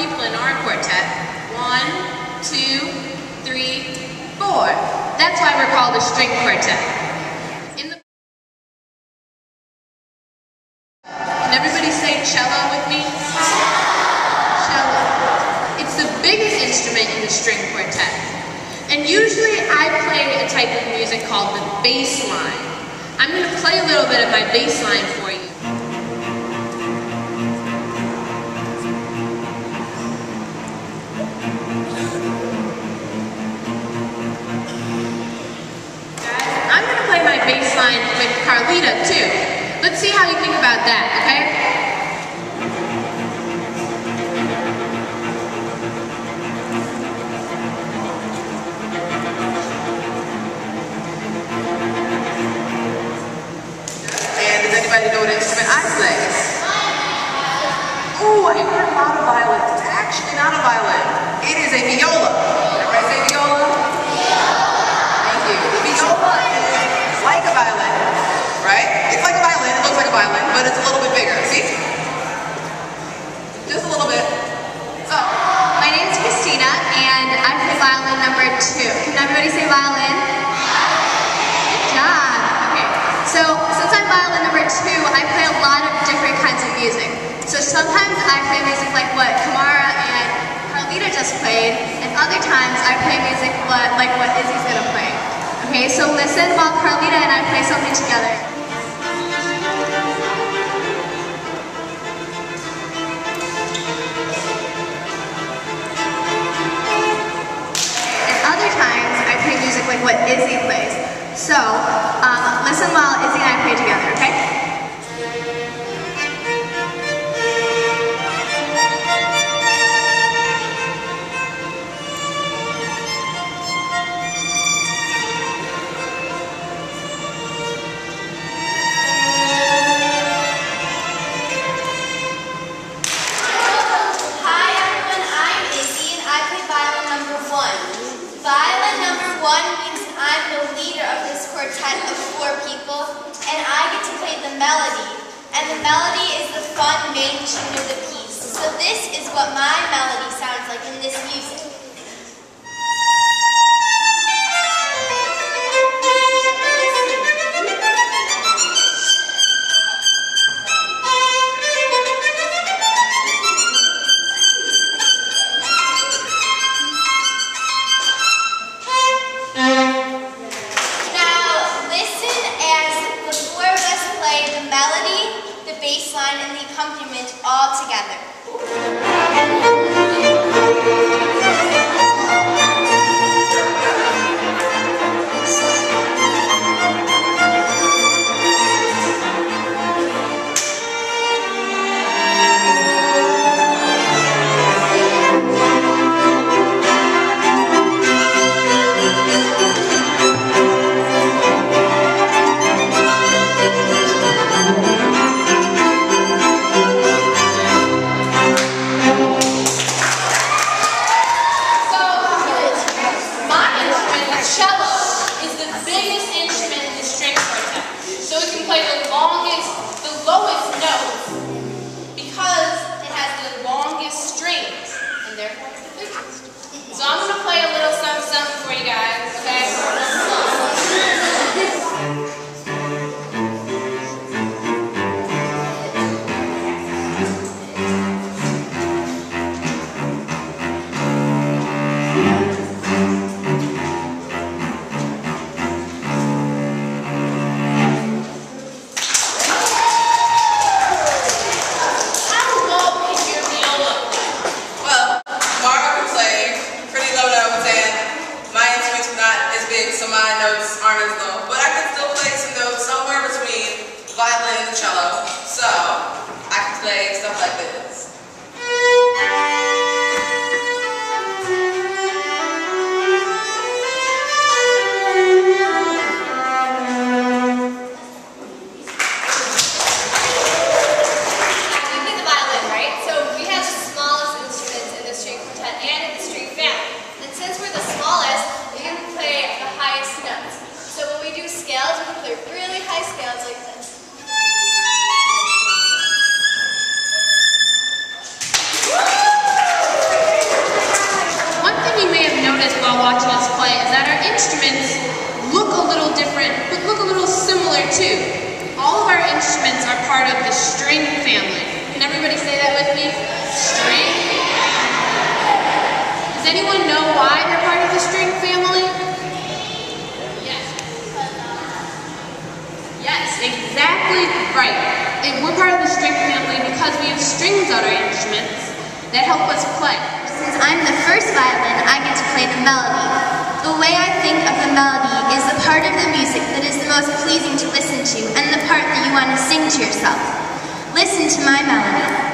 people in our quartet. 1, 2, 3, 4. That's why we're called a string quartet. Can everybody say cello with me? Cello. It's the biggest instrument in the string quartet. And usually I play a type of music called the bass line. I'm going to play a little bit of my bass line for you. I'm going to play my bass line with Carlita too. Let's see how you think about that, okay? And does anybody know what instrument I play? Ooh, I heard a lot of violins. It's actually not a violin. It is a viola. Everybody say viola? Thank you. The viola is like a violin, right? It's like a violin. It looks like a violin, but it's a little bit bigger. See? Just a little bit. So, my name is Christina, and I play violin number 2. Can everybody say violin? Good job. Okay. So, since I'm violin number 2, I play a lot of different kinds of music. So sometimes I play music like what Kamara and Carlita just played, and other times I play music like what Izzy's gonna play. Okay, so listen while Carlita and I play something together. And other times I play music like what Izzy plays. So listen while Izzy and I play together, okay? Violin number 1 means I'm the leader of this quartet of 4 people, and I get to play the melody. And the melody is the fun main tune of the piece. So this is what my melody sounds like in this music. The bass line and the accompaniment all together. exactly right. We're part of the string family because we have strings on our instruments that help us play. Since I'm the first violin, I get to play the melody. The way I think of the melody is the part of the music that is the most pleasing to listen to and the part that you want to sing to yourself. Listen to my melody.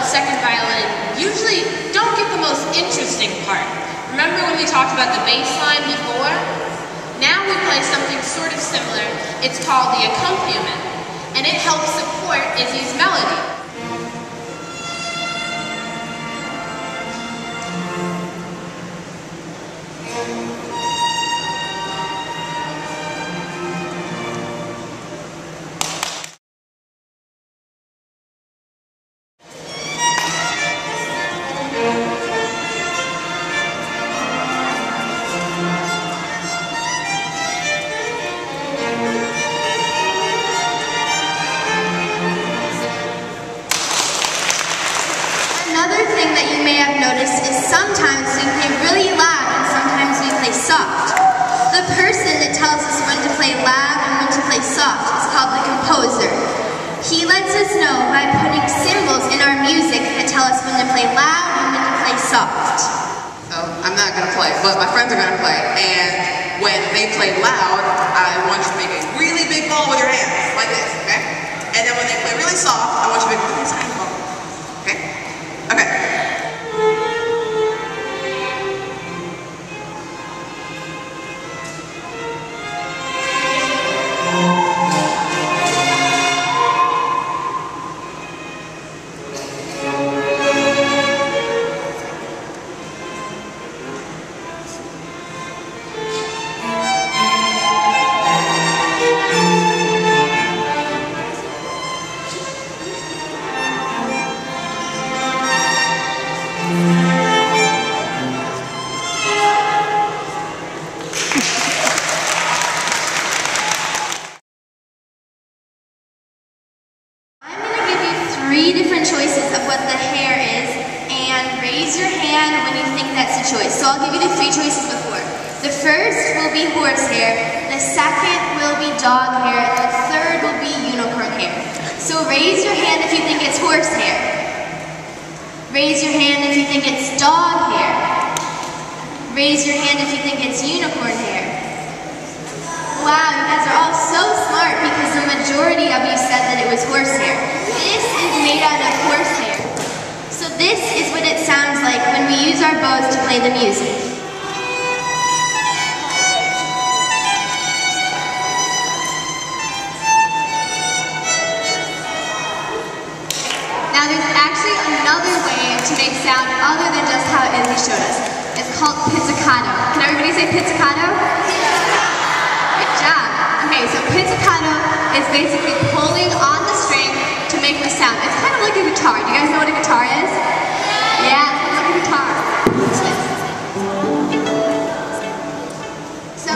Second violin usually don't get the most interesting part. Remember when we talked about the bass line before? Now we play something sort of similar. It's called the accompaniment, and it helps support Izzy's melody. Another thing that you may have noticed is sometimes we play really loud and sometimes we play soft. The person that tells us when to play loud and when to play soft is called the composer. He lets us know by putting symbols in our music that tell us when to play loud and when to play soft. So I'm not going to play, but my friends are going to play. And when they play loud, I want you to make a really big ball with your hands, like this, okay? And then when they play really soft, I want you to make a really tiny ball, okay? Okay. Three different choices of what the hair is, and raise your hand when you think that's a choice. So I'll give you the three choices before. The first will be horsehair, the second will be dog hair, and the third will be unicorn hair. So raise your hand if you think it's horsehair. Raise your hand if you think it's dog hair. Raise your hand if you think it's unicorn hair. Wow, you guys are all so smart because the majority of you said that it was horsehair. This is made out of horsehair. So this is what it sounds like when we use our bows to play the music. Now there's actually another way to make sound other than just how Izzy showed us. It's called pizzicato. Can everybody say pizzicato? Good job. Okay, so pizzicato is basically pulling on the string to make the sound. It's kind of like a guitar. Do you guys know what a guitar is? Yeah, it's like a guitar. So,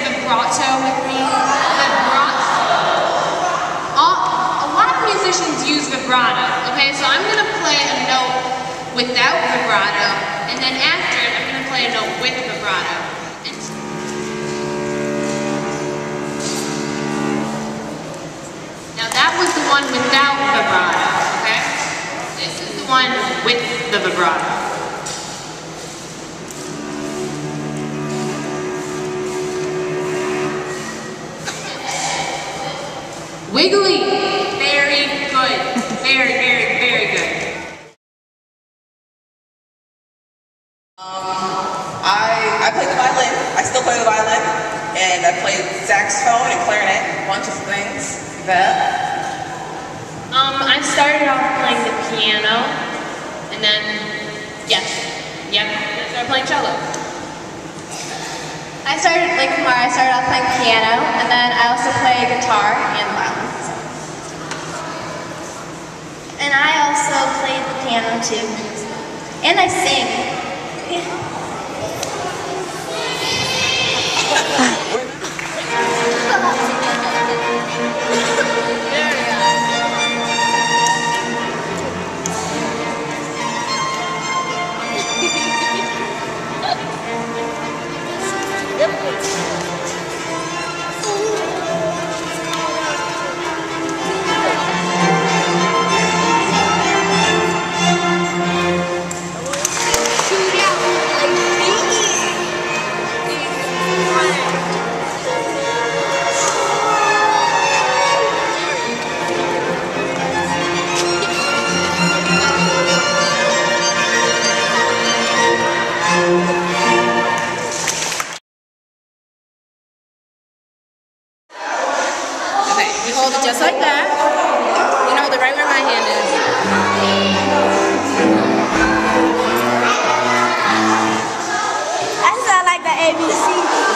vibrato with me. A lot of musicians use vibrato, okay? So I'm going to play a note without vibrato, and then after it, I'm going to play a note with vibrato. Now that was the one without vibrato, okay? This is the one with the vibrato. Wiggly, very good, very, very, very good. I played the violin. I still play the violin, and I played saxophone and clarinet, a bunch of things like that. I started piano, and then, I started playing cello. I started off playing piano, and then I also play guitar and violin. And I also play the piano too. And I sing. Okay, you hold it just like that. You know, the right where my hand is. I sound like the ABC.